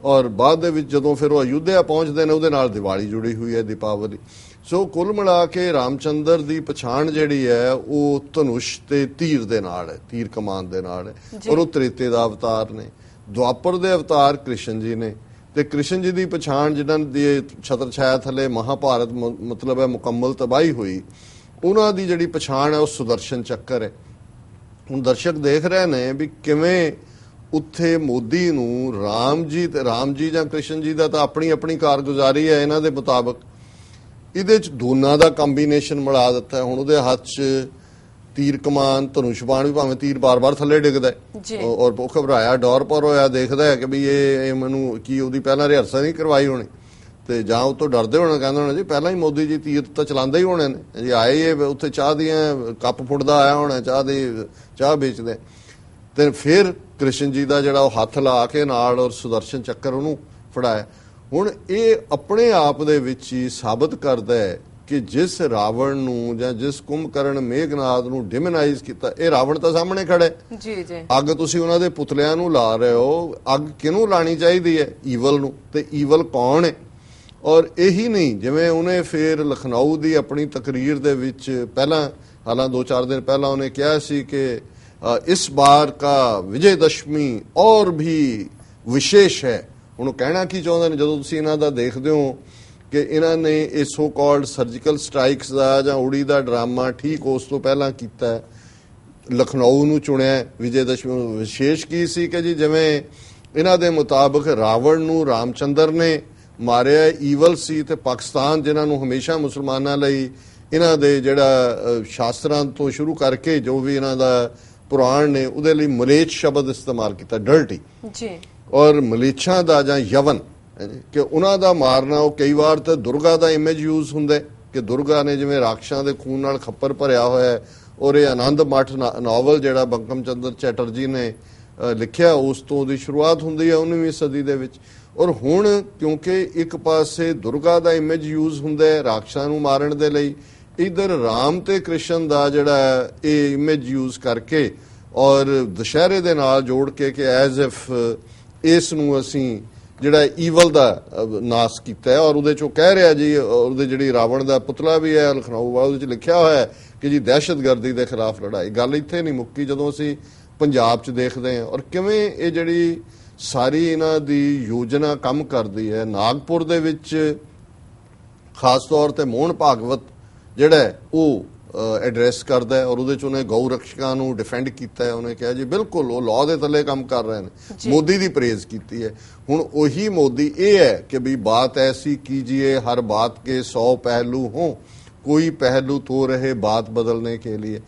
ਔਰ ਬਾਅਦ ਦੇ ਵਿੱਚ ਜਦੋਂ ਫਿਰ ਉਹ ਅਯੁੱਧਿਆ ਪਹੁੰਚਦੇ ਨੇ ਉਹਦੇ ਨਾਲ ਦੀਵਾਲੀ ਜੁੜੀ ਹੋਈ ਹੈ, ਦੀਪਾਵਲੀ। ਸੋ ਕੁੱਲ ਮਿਲਾ ਕੇ ਰਾਮਚੰਦਰ ਦੀ ਪਛਾਣ ਜਿਹੜੀ ਹੈ ਉਹ ਧਨੁਸ਼ ਤੇ ਤੀਰ ਦੇ ਨਾਲ ਹੈ, ਤੀਰ ਕਮਾਨ ਦੇ ਨਾਲ ਹੈ, ਔਰ ਉਹ ਤ੍ਰੇਤੇ ਦਾ ਅਵਤਾਰ ਨੇ। ਦੁਆਪਰ ਦੇ ਅਵਤਾਰ ਕ੍ਰਿਸ਼ਨ ਜੀ ਨੇ, ਤੇ ਕ੍ਰਿਸ਼ਨ ਜੀ ਦੀ ਪਛਾਣ ਜਿਨ੍ਹਾਂ ਦੀ ਛਤਰ ਛਾਇਆ ਥੱਲੇ ਮਹਾਭਾਰਤ ਮਤਲਬ ਹੈ ਮੁਕੰਮਲ ਤਬਾਹੀ ਹੋਈ, ਉਹਨਾਂ ਦੀ ਜਿਹੜੀ ਪਛਾਣ ਹੈ ਉਹ ਸੁਦਰਸ਼ਨ ਚੱਕਰ ਹੈ। ਹੁਣ ਦਰਸ਼ਕ ਦੇਖ ਰਹੇ ਨੇ ਵੀ ਕਿਵੇਂ ਉੱਥੇ ਮੋਦੀ ਨੂੰ ਰਾਮ ਜੀ ਜਾਂ ਕ੍ਰਿਸ਼ਨ ਜੀ ਦਾ ਤਾਂ ਆਪਣੀ ਆਪਣੀ ਕਾਰਗੁਜ਼ਾਰੀ ਹੈ ਇਹਨਾਂ ਦੇ ਮੁਤਾਬਕ, ਇਹਦੇ ਚ ਦੋਨਾਂ ਦਾ ਕੰਬੀਨੇਸ਼ਨ ਮਿਲਾ ਦਿੱਤਾ। ਹੁਣ ਉਹਦੇ ਹੱਥ 'ਚ ਤੀਰ ਕਮਾਨ, ਧਨੁਸ਼ ਬਾਣ ਵੀ ਭਾਵੇਂ ਤੀਰ ਬਾਰ-ਬਾਰ ਥੱਲੇ ਡਿੱਗਦਾ ਔਰ ਉਹ ਘਬਰਾਇਆ ਡੌਰ ਪਰ ਹੋਇਆ ਦੇਖਦਾ ਹੈ ਕਿ ਵੀ ਇਹ ਮੈਨੂੰ ਕੀ ਉਹਦੀ ਪਹਿਲਾਂ ਰਿਹਰਸਲ ਨਹੀਂ ਕਰਵਾਈ ਹੋਣੀ, ਤੇ ਜਾਂ ਉਹ ਤੋਂ ਡਰਦੇ ਹੋਣਾ, ਕਹਿੰਦੇ ਹੋਣਾ ਜੀ ਪਹਿਲਾਂ ਹੀ ਮੋਦੀ ਜੀ ਤੀਰ ਤਾਂ ਚਲਾਉਂਦੇ ਹੀ ਹੋਣੇ ਨੇ ਜੀ, ਆਏ ਉੱਥੇ ਚਾਹ ਦੀਆਂ ਕੱਪ ਫੁੱਟਦਾ ਆਇਆ ਹੋਣਾ, ਚਾਹ ਵੇਚਦੇ। ਤੇ ਫਿਰ ਕ੍ਰਿਸ਼ਨ ਜੀ ਦਾ ਜਿਹੜਾ ਉਹ ਹੱਥ ਲਾ ਕੇ ਨਾਲ ਔਰ ਸੁਦਰਸ਼ਨ ਚੱਕਰ ਉਹਨੂੰ ਫੜਾਇਆ। ਹੁਣ ਇਹ ਆਪਣੇ ਆਪ ਦੇ ਵਿੱਚ ਹੀ ਸਾਬਤ ਕਰਦਾ ਹੈ ਕਿ ਜਿਸ ਰਾਵਣ ਨੂੰ ਜਾਂ ਜਿਸ ਕੁੰਭਕਰਨ ਮੇਘਨਾਦ ਨੂੰ ਡਿਮਨਾਈਜ਼ ਕੀਤਾ, ਇਹ ਰਾਵਣ ਤਾਂ ਸਾਹਮਣੇ ਖੜਾ ਹੈ ਜੀ। ਅੱਗ ਤੁਸੀਂ ਉਹਨਾਂ ਦੇ ਪੁਤਲਿਆਂ ਨੂੰ ਲਾ ਰਹੇ ਹੋ, ਅੱਗ ਕਿਹਨੂੰ ਲਾਣੀ ਚਾਹੀਦੀ ਹੈ? ਈਵਲ ਨੂੰ। ਤੇ ਈਵਲ ਕੌਣ ਹੈ? ਔਰ ਇਹੀ ਨਹੀਂ, ਜਿਵੇਂ ਉਹਨੇ ਫਿਰ ਲਖਨਊ ਦੀ ਆਪਣੀ ਤਕਰੀਰ ਦੇ ਵਿੱਚ ਪਹਿਲਾਂ, ਹਾਲਾਂ 2-4 ਦਿਨ ਪਹਿਲਾਂ ਉਹਨੇ ਕਿਹਾ ਸੀ ਕਿ ਇਸ ਬਾਰ ਕਾ ਵਿਜੇ ਦਸ਼ਮੀ ਔਰ ਵੀ ਵਿਸ਼ੇਸ਼ ਹੈ। ਹੁਣ ਕਹਿਣਾ ਕੀ ਚਾਹੁੰਦੇ ਨੇ? ਜਦੋਂ ਤੁਸੀਂ ਇਹਨਾਂ ਦਾ ਦੇਖਦੇ ਹੋ ਕਿ ਇਹਨਾਂ ਨੇ ਇਹ ਸੋ ਕਾਲਡ ਸਰਜੀਕਲ ਸਟ੍ਰਾਈਕਸ ਦਾ ਜਾਂ ਉੜੀ ਦਾ ਡਰਾਮਾ ਠੀਕ ਉਸ ਤੋਂ ਪਹਿਲਾਂ ਕੀਤਾ, ਲਖਨਊ ਨੂੰ ਚੁਣਿਆ ਵਿਜੇ ਦਸ਼ਮੀ। ਵਿਸ਼ੇਸ਼ ਕੀ ਸੀ ਕਿ ਜੀ ਜਿਵੇਂ ਇਹਨਾਂ ਦੇ ਮੁਤਾਬਕ ਰਾਵਣ ਨੂੰ ਰਾਮਚੰਦਰ ਨੇ ਮਾਰਿਆ, ਈਵਲ ਸੀ, ਤੇ ਪਾਕਿਸਤਾਨ ਜਿਨ੍ਹਾਂ ਨੂੰ ਹਮੇਸ਼ਾ ਮੁਸਲਮਾਨਾਂ ਲਈ ਇਹਨਾਂ ਦੇ ਜਿਹੜਾ ਸ਼ਾਸਤਰਾਂ ਤੋਂ ਸ਼ੁਰੂ ਕਰਕੇ ਜੋ ਵੀ ਇਹਨਾਂ ਦਾ ਪੁਰਾਣ ਨੇ ਉਹਦੇ ਲਈ ਮਲੇਚ ਸ਼ਬਦ ਇਸਤੇਮਾਲ ਕੀਤਾ, ਡਰਟੀ ਜੀ। ਔਰ ਮਲੇਛਾਂ ਦਾ ਜਾਂ ਯਵਨ ਕਿ ਉਹਨਾਂ ਦਾ ਮਾਰਨਾ, ਉਹ ਕਈ ਵਾਰ ਤਾਂ ਦੁਰਗਾ ਦਾ ਇਮੇਜ ਯੂਜ਼ ਹੁੰਦਾ ਕਿ ਦੁਰਗਾ ਨੇ ਜਿਵੇਂ ਰਾਖਸ਼ਾਂ ਦੇ ਖੂਨ ਨਾਲ ਖੱਪਰ ਭਰਿਆ ਹੋਇਆ ਹੈ। ਔਰ ਇਹ ਆਨੰਦ ਮਠ ਨਾਵਲ ਜਿਹੜਾ ਬੰਕਮ ਚੰਦਰ ਚੈਟਰਜੀ ਨੇ ਲਿਖਿਆ, ਉਸ ਤੋਂ ਉਹਦੀ ਸ਼ੁਰੂਆਤ ਹੁੰਦੀ ਹੈ 19ਵੀਂ ਸਦੀ ਦੇ ਵਿੱਚ। ਔਰ ਹੁਣ ਕਿਉਂਕਿ ਇੱਕ ਪਾਸੇ ਦੁਰਗਾ ਦਾ ਇਮੇਜ ਯੂਜ਼ ਹੁੰਦਾ ਹੈ ਰਾਖਸ਼ਾਂ ਨੂੰ ਮਾਰਨ ਦੇ ਲਈ, ਇਧਰ ਰਾਮ ਤੇ ਕ੍ਰਿਸ਼ਨ ਦਾ ਜਿਹੜਾ ਇਹ ਇਮੇਜ ਯੂਜ਼ ਕਰਕੇ ਔਰ ਦੁਸ਼ਹਿਰੇ ਦੇ ਨਾਲ ਜੋੜ ਕੇ ਕਿ ਐਜ਼ ਇਫ ਇਸ ਨੂੰ ਅਸੀਂ ਜਿਹੜਾ ਈਵਲ ਦਾ ਨਾਸ ਕੀਤਾ ਹੈ। ਔਰ ਉਹਦੇ ਚੋਂ ਕਹਿ ਰਿਹਾ ਜੀ, ਉਹਦੇ ਜਿਹੜੀ ਰਾਵਣ ਦਾ ਪੁਤਲਾ ਵੀ ਹੈ ਲਖਨਊ ਵਾਲਾ, ਉਹਦੇ ਚ ਲਿਖਿਆ ਹੋਇਆ ਹੈ ਕਿ ਜੀ ਦਹਿਸ਼ਤਗਰਦੀ ਦੇ ਖਿਲਾਫ ਲੜਾਈ। ਗੱਲ ਇੱਥੇ ਨਹੀਂ ਮੁੱਕੀ, ਜਦੋਂ ਅਸੀਂ ਪੰਜਾਬ 'ਚ ਦੇਖਦੇ ਹਾਂ ਔਰ ਕਿਵੇਂ ਇਹ ਜਿਹੜੀ ਸਾਰੀ ਇਹਨਾਂ ਦੀ ਯੋਜਨਾ ਕੰਮ ਕਰਦੀ ਹੈ। ਨਾਗਪੁਰ ਦੇ ਵਿੱਚ ਖਾਸ ਤੌਰ ਤੇ ਮੋਹਨ ਭਾਗਵਤ ਜਿਹੜਾ ਉਹ ਐਡਰੈਸ ਕਰਦਾ ਹੈ ਔਰ ਉਹਦੇ 'ਚ ਉਹਨੇ ਗਊ ਰਕਸ਼ਕਾਂ ਨੂੰ ਡਿਫੈਂਡ ਕੀਤਾ ਹੈ। ਉਹਨੇ ਕਿਹਾ ਜੀ ਬਿਲਕੁਲ ਉਹ ਲਾਅ ਦੇ ਥੱਲੇ ਕੰਮ ਕਰ ਰਹੇ ਨੇ। ਮੋਦੀ ਦੀ ਪ੍ਰੇਜ਼ ਕੀਤੀ ਹੈ। ਹੁਣ ਉਹੀ ਮੋਦੀ ਇਹ ਹੈ ਕਿ ਵੀ ਬਾਤ ਐਸੀ ਕੀਜੀਏ ਹਰ ਬਾਤ ਕੇ 100 ਪਹਿਲੂ ਹੋ, ਕੋਈ ਪਹਿਲੂ ਤੋ ਰਹੇ ਬਾਤ ਬਦਲਨੇ ਕੇ लिए।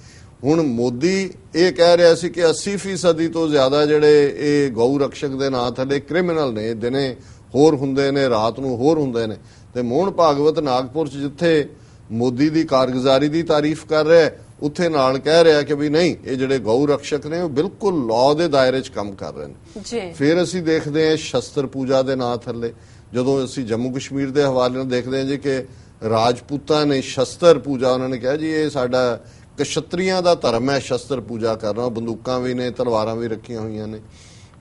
ਹੁਣ ਮੋਦੀ ਇਹ ਕਹਿ ਰਿਹਾ ਸੀ ਕਿ 80% ਤੋਂ ਜ਼ਿਆਦਾ ਜਿਹੜੇ ਇਹ ਗਊ ਰਕਸ਼ਕ ਦੇ ਨਾਂ ਥੱਲੇ ਕ੍ਰਿਮੀਨਲ ਨੇ, ਦਿਨੇ ਹੋਰ ਹੁੰਦੇ ਨੇ ਰਾਤ ਨੂੰ ਹੋਰ ਹੁੰਦੇ ਨੇ। ਤੇ ਮੋਹਨ ਭਾਗਵਤ ਨਾਗਪੁਰ 'ਚ ਜਿੱਥੇ ਮੋਦੀ ਦੀ ਕਾਰਗੁਜ਼ਾਰੀ ਦੀ ਤਾਰੀਫ ਕਰ ਰਿਹਾ, ਉੱਥੇ ਨਾਲ ਕਹਿ ਰਿਹਾ ਕਿ ਵੀ ਨਹੀਂ, ਇਹ ਜਿਹੜੇ ਗਊ ਰਕਸ਼ਕ ਨੇ ਉਹ ਬਿਲਕੁਲ ਲਾਅ ਦੇ ਦਾਇਰੇ 'ਚ ਕੰਮ ਕਰ ਰਹੇ ਨੇ। ਫਿਰ ਅਸੀਂ ਦੇਖਦੇ ਹਾਂ ਸ਼ਸਤਰ ਪੂਜਾ ਦੇ ਨਾਂ ਥੱਲੇ, ਜਦੋਂ ਅਸੀਂ ਜੰਮੂ ਕਸ਼ਮੀਰ ਦੇ ਹਵਾਲੇ ਨਾਲ ਦੇਖਦੇ ਹਾਂ ਜੀ ਕਿ ਰਾਜਪੂਤਾਂ ਨੇ ਸ਼ਸਤਰ ਪੂਜਾ, ਉਹਨਾਂ ਨੇ ਕਿਹਾ ਜੀ ਇਹ ਸਾਡਾ ਕਸ਼ਤਰੀਆਂ ਦਾ ਧਰਮ ਹੈ ਸ਼ਸਤਰ ਪੂਜਾ ਕਰਨਾ। ਬੰਦੂਕਾਂ ਵੀ ਨੇ, ਤਲਵਾਰਾਂ ਵੀ ਰੱਖੀਆਂ ਹੋਈਆਂ ਨੇ।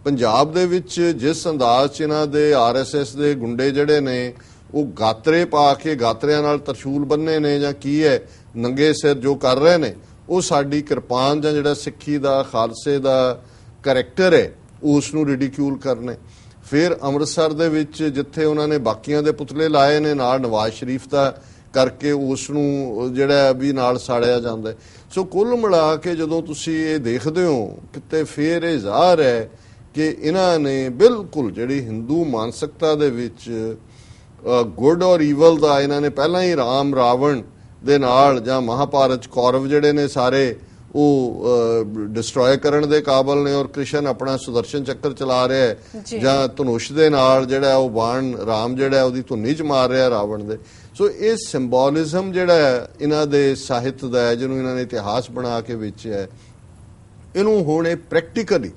ਪੰਜਾਬ ਦੇ ਵਿੱਚ ਜਿਸ ਅੰਦਾਜ਼ 'ਚ ਇਹਨਾਂ ਦੇ RSS ਦੇ ਗੁੰਡੇ ਜਿਹੜੇ ਨੇ ਉਹ ਗਾਤਰੇ ਪਾ ਕੇ, ਗਾਤਰਿਆਂ ਨਾਲ ਤਰਸ਼ੂਲ ਬੰਨੇ ਨੇ ਜਾਂ ਕੀ ਹੈ, ਨੰਗੇ ਸਿਰ ਜੋ ਕਰ ਰਹੇ ਨੇ, ਉਹ ਸਾਡੀ ਕਿਰਪਾਨ ਜਾਂ ਜਿਹੜਾ ਸਿੱਖੀ ਦਾ ਖਾਲਸੇ ਦਾ ਕਰੈਕਟਰ ਹੈ ਉਸ ਨੂੰ ਰਿਡੀਕਿਊਲ ਕਰਨੇ। ਫਿਰ ਅੰਮ੍ਰਿਤਸਰ ਦੇ ਵਿੱਚ ਜਿੱਥੇ ਉਹਨਾਂ ਨੇ ਬਾਕੀਆਂ ਦੇ ਪੁਤਲੇ ਲਾਏ ਨੇ ਨਾਲ ਨਵਾਜ਼ ਸ਼ਰੀਫ ਦਾ ਕਰਕੇ, ਉਸ ਨੂੰ ਜਿਹੜਾ ਵੀ ਨਾਲ ਸਾੜਿਆ ਜਾਂਦਾ। ਸੋ ਕੁੱਲ ਮਿਲਾ ਕੇ ਜਦੋਂ ਤੁਸੀਂ ਇਹ ਦੇਖਦੇ ਹੋ ਕਿਤੇ ਫਿਰ ਇਹ ਜ਼ਾਹਰ ਹੈ ਕਿ ਇਹਨਾਂ ਨੇ ਬਿਲਕੁਲ ਜਿਹੜੀ ਹਿੰਦੂ ਮਾਨਸਿਕਤਾ ਦੇ ਵਿੱਚ ਗੁੱਡ ਔਰ ਈਵਲ ਦਾ ਇਹਨਾਂ ਨੇ ਪਹਿਲਾਂ ਹੀ ਰਾਮ ਰਾਵਣ ਦੇ ਨਾਲ ਜਾਂ ਮਹਾਭਾਰਤ ਕੌਰਵ ਜਿਹੜੇ ਨੇ ਸਾਰੇ ਉਹ ਡਿਸਟਰੋਏ ਕਰਨ ਦੇ ਕਾਬਲ ਨੇ ਔਰ ਕ੍ਰਿਸ਼ਨ ਆਪਣਾ ਸੁਦਰਸ਼ਨ ਚੱਕਰ ਚਲਾ ਰਿਹਾ ਹੈ ਜਾਂ ਧਨੁਸ਼ ਦੇ ਨਾਲ ਜਿਹੜਾ ਉਹ ਬਾਣ ਰਾਮ ਜਿਹੜਾ ਉਹਦੀ ਧੁੰਨੀ 'ਚ ਮਾਰ ਰਿਹਾ ਰਾਵਣ ਦੇ। ਸੋ ਇਹ ਸਿੰਬੋਲਿਜ਼ਮ ਜਿਹੜਾ ਇਹਨਾਂ ਦੇ ਸਾਹਿਤ ਦਾ ਹੈ, ਜਿਹਨੂੰ ਇਹਨਾਂ ਨੇ ਇਤਿਹਾਸ ਬਣਾ ਕੇ ਵੇਚਿਆ, ਇਹਨੂੰ ਹੁਣ ਇਹ ਪ੍ਰੈਕਟੀਕਲੀ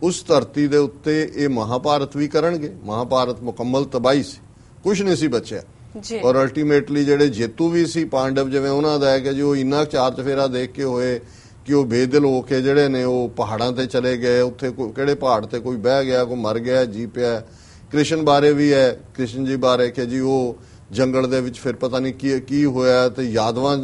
ਉਸ ਧਰਤੀ ਦੇ ਉੱਤੇ ਇਹ ਮਹਾਭਾਰਤ ਵੀ ਕਰਨਗੇ। ਮਹਾਭਾਰਤ ਮੁਕੰਮਲ ਤਬਾਹੀ ਸੀ, ਕੁਝ ਨਹੀਂ ਸੀ ਬਚਿਆ ਔਰ ਅਲਟੀਮੇਟਲੀ ਜਿਹੜੇ ਜੇਤੂ ਵੀ ਸੀ ਪਾਂਡਵ, ਜਿਵੇਂ ਉਹਨਾਂ ਦਾ ਹੈ ਕਿ ਜੋ ਇੰਨਾ ਚਾਰ ਚਫੇਰਾ ਦੇਖ ਕੇ ਹੋਏ ਕਿ ਉਹ ਬੇਦਿਲ ਹੋ ਕੇ ਜਿਹੜੇ ਨੇ ਉਹ ਪਹਾੜਾਂ ਤੇ ਚਲੇ ਗਏ। ਉੱਥੇ ਕਿਹੜੇ ਪਹਾੜ ਤੇ ਕੋਈ ਬਹਿ ਗਿਆ, ਕੋਈ ਮਰ ਗਿਆ, ਜੀ ਪਿਆ। ਕ੍ਰਿਸ਼ਨ ਬਾਰੇ ਵੀ ਹੈ, ਕ੍ਰਿਸ਼ਨ ਜੀ ਬਾਰੇ ਕਿ ਜੀ ਉਹ ਜੰਗਲ ਦੇ ਵਿੱਚ ਫਿਰ ਪਤਾ ਨਹੀਂ ਕੀ ਹੋਇਆ ਤੇ ਯਾਦਵਾਂ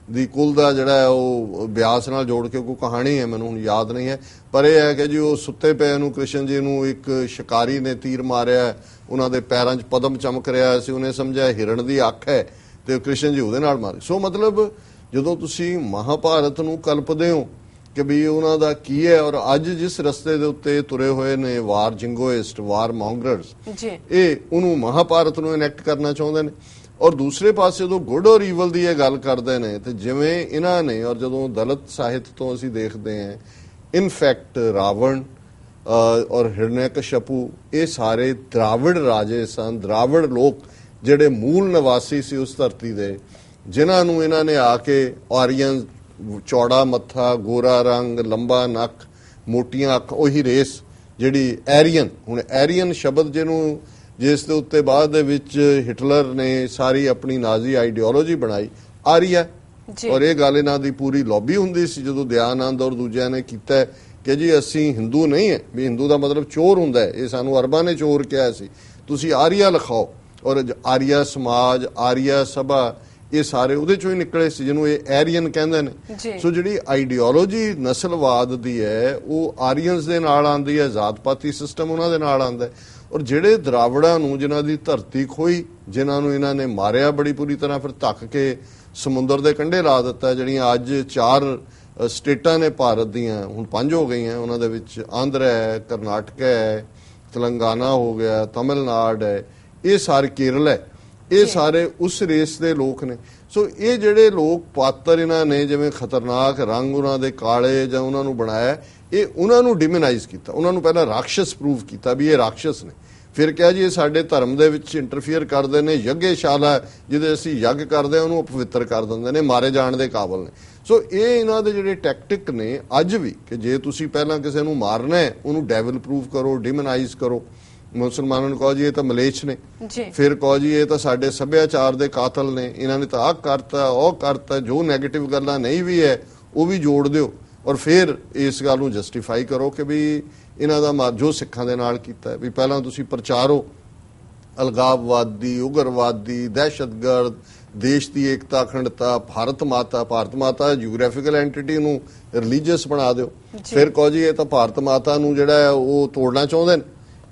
ਦੀ ਕੁਲ ਦਾ ਜਿਹੜਾ ਉਹ ਬਿਆਸ ਨਾਲ ਜੋੜ ਕੇ ਕੋਈ ਕਹਾਣੀ ਹੈ, ਮੈਨੂੰ ਹੁਣ ਯਾਦ ਨਹੀਂ ਹੈ, ਪਰ ਇਹ ਹੈ ਕਿ ਜੀ ਉਹ ਸੁੱਤੇ ਪਏ ਨੂੰ ਕ੍ਰਿਸ਼ਨ ਜੀ ਨੂੰ ਇੱਕ ਸ਼ਿਕਾਰੀ ਨੇ ਤੀਰ ਮਾਰਿਆ, ਉਹਨਾਂ ਦੇ ਪੈਰਾਂ 'ਚ ਪਦਮ ਚਮਕ ਰਿਹਾ ਸੀ, ਉਹਨੇ ਸਮਝਿਆ ਹਿਰਨ ਦੀ ਅੱਖ ਹੈ ਤੇ ਕ੍ਰਿਸ਼ਨ ਜੀ ਉਹਦੇ ਨਾਲ ਮਾਰੇ। ਸੋ ਮਤਲਬ ਜਦੋਂ ਤੁਸੀਂ ਮਹਾਭਾਰਤ ਨੂੰ ਕਲਪਦੇ ਹੋ ਕਿ ਵੀ ਉਹਨਾਂ ਦਾ ਕੀ ਹੈ ਔਰ ਅੱਜ ਜਿਸ ਰਸਤੇ ਦੇ ਉੱਤੇ ਤੁਰੇ ਹੋਏ ਨੇ ਵਾਰ ਜਿੰਗੋਇਸਟ, ਵਾਰ ਮੌਂਗਰਸ, ਇਹ ਉਹਨੂੰ ਮਹਾਭਾਰਤ ਨੂੰ ਇਨੈਕਟ ਕਰਨਾ ਚਾਹੁੰਦੇ ਨੇ। ਔਰ ਦੂਸਰੇ ਪਾਸੇ ਜਦੋਂ ਗੁੱਡ ਔਰ ਈਵਲ ਦੀ ਇਹ ਗੱਲ ਕਰਦੇ ਨੇ ਤੇ ਜਿਵੇਂ ਇਹਨਾਂ ਨੇ, ਔਰ ਜਦੋਂ ਦਲਿਤ ਸਾਹਿਤ ਤੋਂ ਅਸੀਂ ਦੇਖਦੇ ਹਾਂ, ਇਨਫੈਕਟ ਰਾਵਣ ਔਰ ਹਿਰਣਿਆਕਸ਼ਪੂ ਇਹ ਸਾਰੇ ਦਰਾਵੜ ਰਾਜੇ ਸਨ, ਦਰਾਵੜ ਲੋਕ ਜਿਹੜੇ ਮੂਲ ਨਿਵਾਸੀ ਸੀ ਉਸ ਧਰਤੀ ਦੇ, ਜਿਨ੍ਹਾਂ ਨੂੰ ਇਹਨਾਂ ਨੇ ਆ ਕੇ ਆਰੀਅਨ, ਚੌੜਾ ਮੱਥਾ, ਗੋਰਾ ਰੰਗ, ਲੰਬਾ ਨੱਕ, ਮੋਟੀਆਂ ਅੱਖ, ਉਹੀ ਰੇਸ ਜਿਹੜੀ ਐਰੀਅਨ। ਹੁਣ ਐਰੀਅਨ ਸ਼ਬਦ ਜਿਹਨੂੰ ਜਿਸ ਦੇ ਉੱਤੇ ਬਾਅਦ ਦੇ ਵਿੱਚ ਹਿਟਲਰ ਨੇ ਸਾਰੀ ਆਪਣੀ ਨਾਜ਼ੀ ਆਈਡੀਓਲੋਜੀ ਬਣਾਈ, ਆਰੀਆ। ਔਰ ਇਹ ਗੱਲ ਇਹਨਾਂ ਦੀ ਪੂਰੀ ਲੌਬੀ ਹੁੰਦੀ ਸੀ ਜਦੋਂ ਦਿਆਨੰਦ ਔਰ ਦੂਜਿਆਂ ਨੇ ਕੀਤਾ ਕਿ ਜੀ ਅਸੀਂ ਹਿੰਦੂ ਨਹੀਂ ਹੈ, ਵੀ ਹਿੰਦੂ ਦਾ ਮਤਲਬ ਚੋਰ ਹੁੰਦਾ ਹੈ, ਇਹ ਸਾਨੂੰ ਅਰਬਾਂ ਨੇ ਚੋਰ ਕਿਹਾ ਸੀ, ਤੁਸੀਂ ਆਰੀਆ ਲਿਖਾਓ। ਔਰ ਆਰੀਆ ਸਮਾਜ, ਆਰੀਆ ਸਭਾ, ਇਹ ਸਾਰੇ ਉਹਦੇ ਚੋਂ ਹੀ ਨਿਕਲੇ ਸੀ ਜਿਹਨੂੰ ਇਹ ਐਰੀਅਨ ਕਹਿੰਦੇ ਨੇ। ਸੋ ਜਿਹੜੀ ਆਈਡੀਓਲੋਜੀ ਨਸਲਵਾਦ ਦੀ ਹੈ ਉਹ ਆਰੀਅਨਸ ਦੇ ਨਾਲ ਆਉਂਦੀ ਹੈ, ਜ਼ਾਤ-ਪਾਤੀ ਸਿਸਟਮ ਉਹਨਾਂ ਦੇ ਨਾਲ ਆਉਂਦਾ ਹੈ। ਔਰ ਜਿਹੜੇ ਦਰਾਵੜਾਂ ਨੂੰ ਜਿਨ੍ਹਾਂ ਦੀ ਧਰਤੀ ਖੋਈ, ਜਿਨ੍ਹਾਂ ਨੂੰ ਇਹਨਾਂ ਨੇ ਮਾਰਿਆ ਬੜੀ ਪੂਰੀ ਤਰ੍ਹਾਂ, ਫਿਰ ਧੱਕ ਕੇ ਸਮੁੰਦਰ ਦੇ ਕੰਢੇ ਲਾ ਦਿੱਤਾ। ਜਿਹੜੀਆਂ ਅੱਜ 4 ਸਟੇਟਾਂ ਨੇ ਭਾਰਤ ਦੀਆਂ, ਹੁਣ 5 ਹੋ ਗਈਆਂ, ਉਹਨਾਂ ਦੇ ਵਿੱਚ ਆਂਧਰਾ ਹੈ, ਕਰਨਾਟਕ ਹੈ, ਤੇਲੰਗਾਨਾ ਹੋ ਗਿਆ, ਤਮਿਲਨਾਡੂ ਹੈ, ਇਹ ਸਾਰੇ, ਕੇਰਲ ਹੈ, ਇਹ ਸਾਰੇ ਉਸ ਰੇਸ ਦੇ ਲੋਕ ਨੇ। ਸੋ ਇਹ ਜਿਹੜੇ ਲੋਕ ਪਾਤਰ ਇਹਨਾਂ ਨੇ ਜਿਵੇਂ ਖਤਰਨਾਕ ਰੰਗ ਉਹਨਾਂ ਦੇ ਕਾਲੇ ਜਾਂ ਉਹਨਾਂ ਨੂੰ ਬਣਾਇਆ, ਇਹ ਉਹਨਾਂ ਨੂੰ ਡਿਮੋਨਾਈਜ਼ ਕੀਤਾ, ਉਹਨਾਂ ਨੂੰ ਪਹਿਲਾਂ ਰਾਖਸ਼ ਪ੍ਰੂਵ ਕੀਤਾ ਵੀ ਇਹ ਰਾਖਸ਼ ਨੇ। ਫਿਰ ਕਿਹਾ ਜੀ ਇਹ ਸਾਡੇ ਧਰਮ ਦੇ ਵਿੱਚ ਇੰਟਰਫੀਅਰ ਕਰਦੇ ਨੇ, ਯੱਗਸ਼ਾਲਾ ਜਿਹਦੇ ਅਸੀਂ ਯੱਗ ਕਰਦੇ ਹਾਂ ਉਹਨੂੰ ਅਪਵਿੱਤਰ ਕਰ ਦਿੰਦੇ ਨੇ, ਮਾਰੇ ਜਾਣ ਦੇ ਕਾਬਲ ਨੇ। ਸੋ ਇਹ ਇਹਨਾਂ ਦੇ ਜਿਹੜੇ ਟੈਕਟਿਕ ਨੇ ਅੱਜ ਵੀ, ਕਿ ਜੇ ਤੁਸੀਂ ਪਹਿਲਾਂ ਕਿਸੇ ਨੂੰ ਮਾਰਨਾ ਹੈ ਉਹਨੂੰ ਡੈਵਲ ਪ੍ਰੂਵ ਕਰੋ, ਡਿਮੋਨਾਈਜ਼ ਕਰੋ। ਮੁਸਲਮਾਨਾਂ ਨੂੰ ਕਹੋ ਜੀ ਇਹ ਤਾਂ ਮਲੇਛ ਨੇ, ਫਿਰ ਕਹੋ ਜੀ ਇਹ ਤਾਂ ਸਾਡੇ ਸੱਭਿਆਚਾਰ ਦੇ ਕਾਤਲ ਨੇ, ਇਹਨਾਂ ਨੇ ਤਾਂ ਆਹ ਕਰਤਾ ਉਹ ਕਰਤਾ, ਜੋ ਨੈਗੇਟਿਵ ਗੱਲਾਂ ਨਹੀਂ ਵੀ ਹੈ ਉਹ ਵੀ ਜੋੜ ਦਿਓ, ਔਰ ਫਿਰ ਇਸ ਗੱਲ ਨੂੰ ਜਸਟੀਫਾਈ ਕਰੋ ਕਿ ਵੀ ਇਹਨਾਂ ਦਾ ਜੋ ਸਿੱਖਾਂ ਦੇ ਨਾਲ ਕੀਤਾ ਵੀ ਪਹਿਲਾਂ ਤੁਸੀਂ ਪ੍ਰਚਾਰੋ ਅਲਗਾਵਵਾਦੀ, ਉਗਰਵਾਦੀ, ਦਹਿਸ਼ਤਗਰਦ, ਦੇਸ਼ ਦੀ ਏਕਤਾ ਅਖੰਡਤਾ, ਭਾਰਤ ਮਾਤਾ ਜਿਓਗ੍ਰਾਫੀਕਲ ਐਂਟੀਟੀ ਨੂੰ ਰਿਲੀਜੀਅਸ ਬਣਾ ਦਿਓ। ਫਿਰ ਕਹੋ ਜੀ ਇਹ ਤਾਂ ਭਾਰਤ ਮਾਤਾ ਨੂੰ ਜਿਹੜਾ ਹੈ ਉਹ ਤੋੜਨਾ ਚਾਹੁੰਦੇ ਨੇ,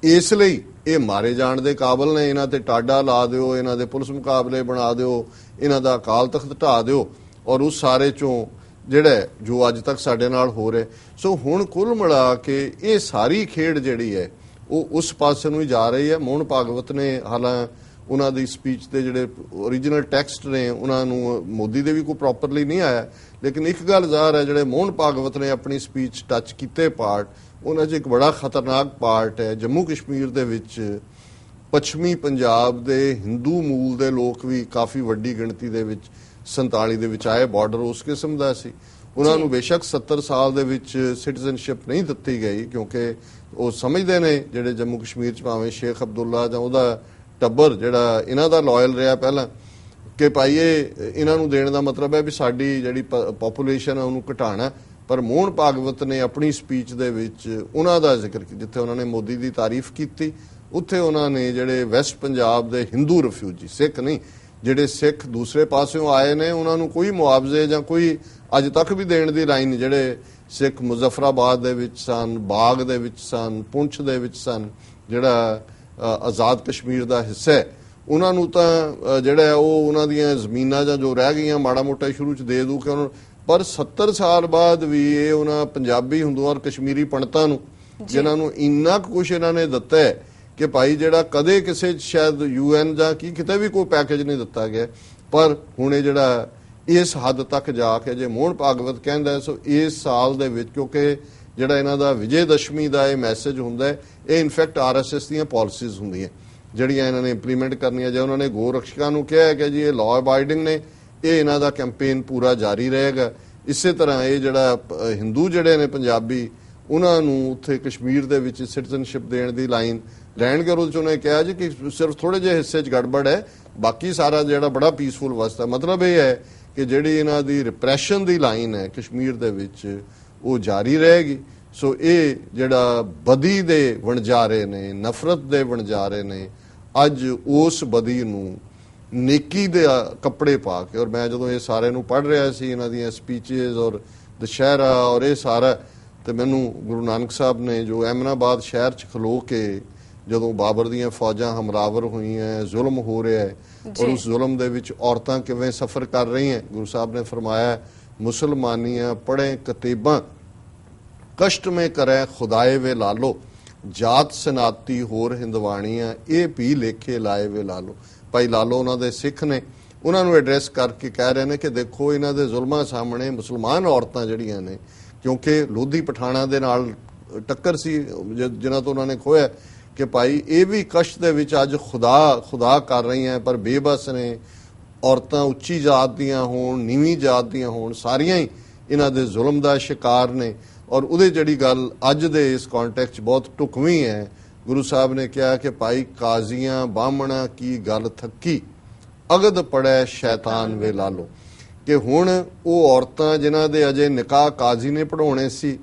ਇਸ ਲਈ ਇਹ ਮਾਰੇ ਜਾਣ ਦੇ ਕਾਬਲ ਨੇ, ਇਹਨਾਂ ਤੇ ਟਾਡਾ ਲਾ ਦਿਓ, ਇਹਨਾਂ ਦੇ ਪੁਲਿਸ ਮੁਕਾਬਲੇ ਬਣਾ ਦਿਓ, ਇਹਨਾਂ ਦਾ ਅਕਾਲ ਤਖਤ ਢਾ ਦਿਓ, ਔਰ ਉਸ ਸਾਰੇ ਚੋਂ ਜਿਹੜਾ ਜੋ ਅੱਜ ਤੱਕ ਸਾਡੇ ਨਾਲ ਹੋ ਰਿਹਾ। ਸੋ ਹੁਣ ਕੁੱਲ ਮਿਲਾ ਕੇ ਇਹ ਸਾਰੀ ਖੇਡ ਜਿਹੜੀ ਹੈ ਉਹ ਉਸ ਪਾਸੇ ਨੂੰ ਹੀ ਜਾ ਰਹੀ ਹੈ। ਮੋਹਨ ਭਾਗਵਤ ਨੇ ਹਾਲਾਂ ਉਹਨਾਂ ਦੀ ਸਪੀਚ ਦੇ ਜਿਹੜੇ ਓਰੀਜਨਲ ਟੈਕਸਟ ਨੇ ਉਹਨਾਂ ਨੂੰ ਮੋਦੀ ਦੇ ਵੀ ਕੋਈ ਪ੍ਰੋਪਰਲੀ ਨਹੀਂ ਆਇਆ, ਲੇਕਿਨ ਇੱਕ ਗੱਲ ਜ਼ਾਹਰ ਹੈ ਜਿਹੜੇ ਮੋਹਨ ਭਾਗਵਤ ਨੇ ਆਪਣੀ ਸਪੀਚ ਟੱਚ ਕੀਤੇ ਪਾਰਟ, ਉਹਨਾਂ 'ਚ ਇੱਕ ਬੜਾ ਖਤਰਨਾਕ ਪਾਰਟ ਹੈ ਜੰਮੂ ਕਸ਼ਮੀਰ ਦੇ ਵਿੱਚ ਪੱਛਮੀ ਪੰਜਾਬ ਦੇ ਹਿੰਦੂ ਮੂਲ ਦੇ ਲੋਕ ਵੀ ਕਾਫੀ ਵੱਡੀ ਗਿਣਤੀ ਦੇ ਵਿੱਚ 47 ਦੇ ਵਿੱਚ ਆਏ। ਬਾਰਡਰ ਉਸ ਕਿਸਮ ਦਾ ਸੀ, ਉਹਨਾਂ ਨੂੰ ਬੇਸ਼ੱਕ 70 ਸਾਲ ਦੇ ਵਿੱਚ ਸਿਟੀਜ਼ਨਸ਼ਿਪ ਨਹੀਂ ਦਿੱਤੀ ਗਈ, ਕਿਉਂਕਿ ਉਹ ਸਮਝਦੇ ਨੇ ਜਿਹੜੇ ਜੰਮੂ ਕਸ਼ਮੀਰ 'ਚ ਭਾਵੇਂ ਸ਼ੇਖ ਅਬਦੁੱਲਾ ਜਾਂ ਉਹਦਾ ਟੱਬਰ ਜਿਹੜਾ ਇਹਨਾਂ ਦਾ ਲਾਇਲ ਰਿਹਾ ਪਹਿਲਾਂ, ਕਿ ਭਾਈ ਇਹਨਾਂ ਨੂੰ ਦੇਣ ਦਾ ਮਤਲਬ ਹੈ ਵੀ ਸਾਡੀ ਜਿਹੜੀ ਪੋਪੂਲੇਸ਼ਨ ਹੈ ਉਹਨੂੰ ਘਟਾਣਾ। ਪਰ ਮੋਹਨ ਭਾਗਵਤ ਨੇ ਆਪਣੀ ਸਪੀਚ ਦੇ ਵਿੱਚ ਉਹਨਾਂ ਦਾ ਜ਼ਿਕਰ ਕੀਤਾ, ਜਿੱਥੇ ਉਹਨਾਂ ਨੇ ਮੋਦੀ ਦੀ ਤਾਰੀਫ ਕੀਤੀ ਉੱਥੇ ਉਹਨਾਂ ਨੇ ਜਿਹੜੇ ਵੈਸਟ ਪੰਜਾਬ ਦੇ ਹਿੰਦੂ ਰਿਫਿਊਜੀ, ਸਿੱਖ ਨਹੀਂ, ਜਿਹੜੇ ਸਿੱਖ ਦੂਸਰੇ ਪਾਸਿਓਂ ਆਏ ਨੇ ਉਹਨਾਂ ਨੂੰ ਕੋਈ ਮੁਆਵਜ਼ੇ ਜਾਂ ਕੋਈ ਅੱਜ ਤੱਕ ਵੀ ਦੇਣ ਦੀ ਲਾਈਨ ਨਹੀਂ। ਜਿਹੜੇ ਸਿੱਖ ਮੁਜ਼ੱਫਰਾਬਾਦ ਦੇ ਵਿੱਚ ਸਨ, ਬਾਗ ਦੇ ਵਿੱਚ ਸਨ, ਪੁੰਛ ਦੇ ਵਿੱਚ ਸਨ, ਜਿਹੜਾ ਆਜ਼ਾਦ ਕਸ਼ਮੀਰ ਦਾ ਹਿੱਸਾ ਹੈ, ਉਹਨਾਂ ਨੂੰ ਤਾਂ ਜਿਹੜਾ ਉਹ ਉਹਨਾਂ ਦੀਆਂ ਜ਼ਮੀਨਾਂ ਜਾਂ ਜੋ ਰਹਿ ਗਈਆਂ ਮਾੜਾ ਮੋਟਾ ਸ਼ੁਰੂ 'ਚ ਦੇ ਦੂ ਕਿ ਉਹਨਾਂ, ਪਰ 70 ਸਾਲ ਬਾਅਦ ਵੀ ਇਹ ਉਹਨਾਂ ਪੰਜਾਬੀ ਹਿੰਦੂਆਂ ਔਰ ਕਸ਼ਮੀਰੀ ਪੰਡਤਾਂ ਨੂੰ ਜਿਨ੍ਹਾਂ ਨੂੰ ਇੰਨਾ ਕੁਛ ਇਹਨਾਂ ਨੇ ਦਿੱਤਾ ਹੈ ਕਿ ਭਾਈ ਜਿਹੜਾ ਕਦੇ ਕਿਸੇ ਸ਼ਾਇਦ UN ਜਾਂ ਕੀ ਕਿਤੇ ਵੀ ਕੋਈ ਪੈਕੇਜ ਨਹੀਂ ਦਿੱਤਾ ਗਿਆ, ਪਰ ਹੁਣ ਇਹ ਜਿਹੜਾ ਇਸ ਹੱਦ ਤੱਕ ਜਾ ਕੇ ਜੇ ਮੋਹਨ ਭਾਗਵਤ ਕਹਿੰਦਾ, ਸੋ ਇਸ ਸਾਲ ਦੇ ਵਿੱਚ ਕਿਉਂਕਿ ਜਿਹੜਾ ਇਹਨਾਂ ਦਾ ਵਿਜੇ ਦਸ਼ਮੀ ਦਾ ਇਹ ਮੈਸੇਜ ਹੁੰਦਾ ਹੈ, ਇਹ ਇਨਫੈਕਟ RSS ਦੀਆਂ ਪਾਲਿਸੀਜ਼ ਹੁੰਦੀਆਂ ਜਿਹੜੀਆਂ ਇਹਨਾਂ ਨੇ ਇੰਪਲੀਮੈਂਟ ਕਰਨੀਆਂ। ਜੇ ਉਹਨਾਂ ਨੇ ਗੋ ਰਕਸ਼ਕਾਂ ਨੂੰ ਕਿਹਾ ਕਿ ਜੀ ਇਹ ਲਾਅ ਅਬਾਈਡਿੰਗ ਨੇ, ਇਹ ਇਹਨਾਂ ਦਾ ਕੈਂਪੇਨ ਪੂਰਾ ਜਾਰੀ ਰਹੇਗਾ। ਇਸੇ ਤਰ੍ਹਾਂ ਇਹ ਜਿਹੜਾ ਹਿੰਦੂ ਜਿਹੜੇ ਨੇ ਪੰਜਾਬੀ, ਉਹਨਾਂ ਨੂੰ ਉੱਥੇ ਕਸ਼ਮੀਰ ਦੇ ਵਿੱਚ ਸਿਟੀਜ਼ਨਸ਼ਿਪ ਦੇਣ ਦੀ ਲਾਈਨ ਲੈਣਗੇ। ਉਹਦੇ 'ਚ ਉਹਨੇ ਕਿਹਾ ਜੀ ਕਿ ਸਿਰਫ ਥੋੜੇ ਜਿਹੇ ਹਿੱਸੇ 'ਚ ਗੜਬੜ ਹੈ, ਬਾਕੀ ਸਾਰਾ ਜਿਹੜਾ ਬੜਾ ਪੀਸਫੁਲ ਵਸਦਾ। ਮਤਲਬ ਇਹ ਹੈ ਕਿ ਜਿਹੜੀ ਇਹਨਾਂ ਦੀ ਰਿਪਰੈਸ਼ਨ ਦੀ ਲਾਈਨ ਹੈ ਕਸ਼ਮੀਰ ਦੇ ਵਿੱਚ ਉਹ ਜਾਰੀ ਰਹੇਗੀ। ਸੋ ਇਹ ਜਿਹੜਾ ਬਦੀ ਦੇ ਵਣਜਾਰੇ ਨੇ, ਨਫ਼ਰਤ ਦੇ ਵਣਜਾਰੇ ਨੇ, ਅੱਜ ਉਸ ਬਦੀ ਨੂੰ ਨੇਕੀ ਦੇ ਕੱਪੜੇ ਪਾ ਕੇ, ਔਰ ਮੈਂ ਜਦੋਂ ਇਹ ਸਾਰੇ ਨੂੰ ਪੜ੍ਹ ਰਿਹਾ ਸੀ ਇਹਨਾਂ ਦੀਆਂ ਸਪੀਚਜ਼ ਔਰ ਦੁਸ਼ਹਿਰਾ ਔਰ ਇਹ ਸਾਰਾ, ਤੇ ਮੈਨੂੰ ਗੁਰੂ ਨਾਨਕ ਸਾਹਿਬ ਨੇ ਜੋ ਐਮਨਾਬਾਦ ਸ਼ਹਿਰ 'ਚ ਖਲੋ ਕੇ ਜਦੋਂ ਬਾਬਰ ਦੀਆਂ ਫੌਜਾਂ ਹਮਲਾਵਰ ਹੋਈਆਂ, ਜ਼ੁਲਮ ਹੋ ਰਿਹਾ ਹੈ ਔਰ ਉਸ ਜ਼ੁਲਮ ਦੇ ਵਿੱਚ ਔਰਤਾਂ ਕਿਵੇਂ ਸਫਰ ਕਰ ਰਹੀਆਂ, ਗੁਰੂ ਸਾਹਿਬ ਨੇ ਫਰਮਾਇਆ ਮੁਸਲਮਾਨੀਆਂ ਪੜ੍ਹੇ ਕਤੇਬਾਂ ਕਸ਼ਟ ਮੇ ਕਰੈ ਖੁਦਾਏ ਵੇ ਲਾਲੋ, ਜਾਤ ਸਨਾਤੀ ਹੋਰ ਹਿੰਦਵਾਣੀਆਂ ਇਹ ਵੀ ਲੇਖੇ ਲਾਏ ਵੇ ਲਾਲੋ। ਭਾਈ ਲਾਲੋ ਉਹਨਾਂ ਦੇ ਸਿੱਖ ਨੇ, ਉਹਨਾਂ ਨੂੰ ਐਡਰੈਸ ਕਰਕੇ ਕਹਿ ਰਹੇ ਨੇ ਕਿ ਦੇਖੋ ਇਹਨਾਂ ਦੇ ਜ਼ੁਲਮਾਂ ਸਾਹਮਣੇ ਮੁਸਲਮਾਨ ਔਰਤਾਂ ਜਿਹੜੀਆਂ ਨੇ, ਕਿਉਂਕਿ ਲੋਧੀ ਪਠਾਣਾ ਦੇ ਨਾਲ ਟੱਕਰ ਸੀ ਜਿਨ੍ਹਾਂ ਤੋਂ ਉਹਨਾਂ ਨੇ ਖੋਇਆ, ਕਿ ਭਾਈ ਇਹ ਵੀ ਕਸ਼ਟ ਦੇ ਵਿੱਚ ਅੱਜ ਖੁਦਾ ਕਰ ਰਹੀਆਂ, ਪਰ ਬੇਬਸ ਨੇ। ਔਰਤਾਂ ਉੱਚੀ ਜਾਤ ਦੀਆਂ ਹੋਣ, ਨੀਵੀਂ ਜਾਤ ਦੀਆਂ ਹੋਣ, ਸਾਰੀਆਂ ਹੀ ਇਹਨਾਂ ਦੇ ਜ਼ੁਲਮ ਦਾ ਸ਼ਿਕਾਰ ਨੇ। ਔਰ ਉਹਦੇ ਜਿਹੜੀ ਗੱਲ ਅੱਜ ਦੇ ਇਸ ਕੰਟੈਕਸਟ 'ਚ ਬਹੁਤ ਢੁਕਵੀਂ ਹੈ, ਗੁਰੂ ਸਾਹਿਬ ਨੇ ਕਿਹਾ ਕਿ ਭਾਈ ਕਾਜ਼ੀਆਂ ਬਾਹਮਣਾ ਕੀ ਗੱਲ ਥੱਕੀ, ਅਗਦ ਪੜੈ ਸ਼ੈਤਾਨ ਵੇ ਲਾਲੋ, ਕਿ ਹੁਣ ਉਹ ਔਰਤਾਂ ਜਿਨ੍ਹਾਂ ਦੇ ਅਜੇ ਨਿਕਾਹ ਕਾਜ਼ੀ ਨੇ ਪੜਾਉਣੇ ਸੀ,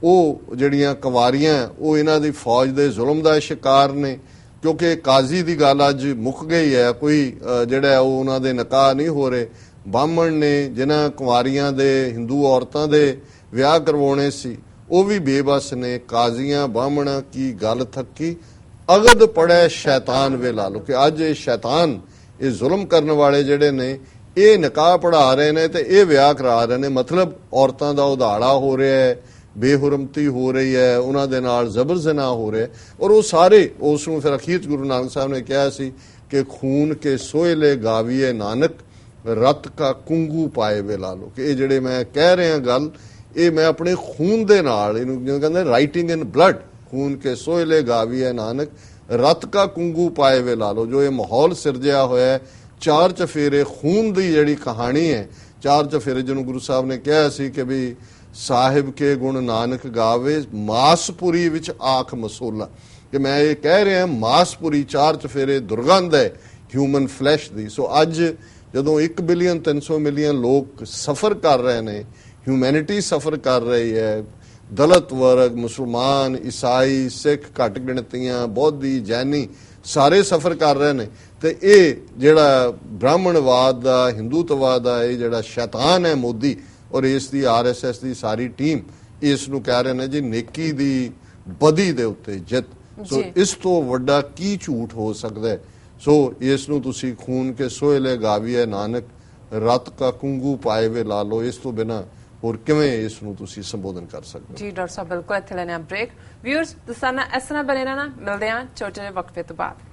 ਉਹ ਜਿਹੜੀਆਂ ਕੁਵਾਰੀਆਂ ਉਹ ਇਹਨਾਂ ਦੀ ਫੌਜ ਦੇ ਜ਼ੁਲਮ ਦਾ ਸ਼ਿਕਾਰ ਨੇ, ਕਿਉਂਕਿ ਕਾਜ਼ੀ ਦੀ ਗੱਲ ਅੱਜ ਮੁੱਕ ਗਈ ਹੈ, ਕੋਈ ਜਿਹੜਾ ਉਹ ਉਹਨਾਂ ਦੇ ਨਿਕਾਹ ਨਹੀਂ ਹੋ ਰਹੇ। ਬਾਹਮਣ ਨੇ ਜਿਨ੍ਹਾਂ ਕੁਵਾਰੀਆਂ ਦੇ ਹਿੰਦੂ ਔਰਤਾਂ ਦੇ ਵਿਆਹ ਕਰਵਾਉਣੇ ਸੀ ਉਹ ਵੀ ਬੇਬਸ ਨੇ। ਕਾਜ਼ੀਆਂ ਬਾਹਮਣਾ ਕੀ ਗੱਲ ਥੱਕੀ, ਅਗਦ ਪੜੈ ਸ਼ੈਤਾਨ ਵੇ ਲਾਲੋ, ਕਿ ਅੱਜ ਇਹ ਸ਼ੈਤਾਨ, ਇਹ ਜ਼ੁਲਮ ਕਰਨ ਵਾਲੇ ਜਿਹੜੇ ਨੇ, ਇਹ ਨਿਕਾਹ ਪੜਾ ਰਹੇ ਨੇ ਤੇ ਇਹ ਵਿਆਹ ਕਰਾ ਰਹੇ ਨੇ। ਮਤਲਬ ਔਰਤਾਂ ਦਾ ਉਧਾੜਾ ਹੋ ਰਿਹਾ ਹੈ, ਬੇਹੁਰਮਤੀ ਹੋ ਰਹੀ ਹੈ, ਉਹਨਾਂ ਦੇ ਨਾਲ ਜ਼ਬਰ ਜ਼ਨਾ ਹੋ ਰਿਹਾ। ਔਰ ਉਹ ਸਾਰੇ ਉਸ ਨੂੰ ਫਿਰ ਅਖੀਰ 'ਚ ਗੁਰੂ ਨਾਨਕ ਸਾਹਿਬ ਨੇ ਕਿਹਾ ਸੀ ਕਿ ਖੂਨ ਕੇ ਸੋਹਲੇ ਗਾਵੀਏ ਨਾਨਕ, रत का कुंगू पाए वे ला लो कि ये ਜਿਹੜੇ मैं कह रहा गल ये मैं अपने खून दे नाल ਇਹਨੂੰ ਜਿਵੇਂ ਕਹਿੰਦੇ ਰਾਈਟਿੰਗ ਇਨ ਬਲੱਡ खून के सोहले गावी है नानक रत का कुंगू पाए वे ला लो जो ये माहौल सिरजिया होया है चार चफेरे खून दी ਜਿਹੜੀ कहानी है चार चफेरे ਜਿਹਨੂੰ गुरु साहब ने कहा सी कि भी साहिब के गुण नानक गावे मासपुरी विच आख मसोला कि मैं ये कह रहा मासपुरी चार चफेरे दुर्गंध है ह्यूमन फ्लैश दी सो अज ਜਦੋਂ 1 ਬਿਲੀਅਨ 300 ਮਿਲੀਅਨ ਲੋਕ ਸਫਰ ਕਰ ਰਹੇ ਨੇ ਹਿਊਮੈਨਿਟੀ ਸਫਰ ਕਰ ਰਹੀ ਹੈ ਦਲਿਤ ਵਰਗ ਮੁਸਲਮਾਨ ਈਸਾਈ ਸਿੱਖ ਘੱਟ ਗਿਣਤੀਆਂ ਬੋਧੀ ਜੈਨੀ ਸਾਰੇ ਸਫਰ ਕਰ ਰਹੇ ਨੇ ਤੇ ਇਹ ਜਿਹੜਾ ਬ੍ਰਾਹਮਣਵਾਦ ਦਾ ਹਿੰਦੂਤਵਾਦ ਦਾ ਇਹ ਜਿਹੜਾ ਸ਼ੈਤਾਨ ਹੈ ਮੋਦੀ ਔਰ ਇਸ ਦੀ ਆਰਐਸਐਸ ਦੀ ਸਾਰੀ ਟੀਮ ਇਸ ਨੂੰ ਕਹਿ ਰਹੇ ਨੇ ਜੀ ਨੇਕੀ ਦੀ ਬਦੀ ਦੇ ਉੱਤੇ ਜਿੱਤ ਸੋ ਇਸ ਤੋਂ ਵੱਡਾ ਕੀ ਝੂਠ ਹੋ ਸਕਦਾ ਹੈ ਸੋ ਇਸ ਨੂੰ ਤੁਸੀਂ ਖੂਨ ਕੇ ਸੋਹਲੇ ਗਾਵੀਏ ਨਾਨਕ ਰਤ ਕਾ ਕੁੰਗੂ ਪਾਏ ਵੇ ਲਾ ਲੋ ਇਸ ਤੋਂ ਬਿਨਾ ਹੋਰ ਕਿਵੇਂ ਇਸ ਨੂੰ ਤੁਸੀਂ ਸੰਬੋਧਨ ਕਰ ਸਕਦੇ ਜੀ ਡਾਕਟਰ ਸਾਹਿਬ ਬਿਲਕੁਲ ਇੱਥੇ ਲੈਣੇ ਆ ਬ੍ਰੇਕ ਵਿਊਅਰਸ ਤੁਸੀਂ ਨਾਲ ਇਸ ਤਰ੍ਹਾਂ ਬਣੇ ਰਹਿਣਾ ਮਿਲਦੇ ਆ ਛੋਟੇ ਜਿਹੇ ਵਕਫੇ ਤੋਂ ਬਾਅਦ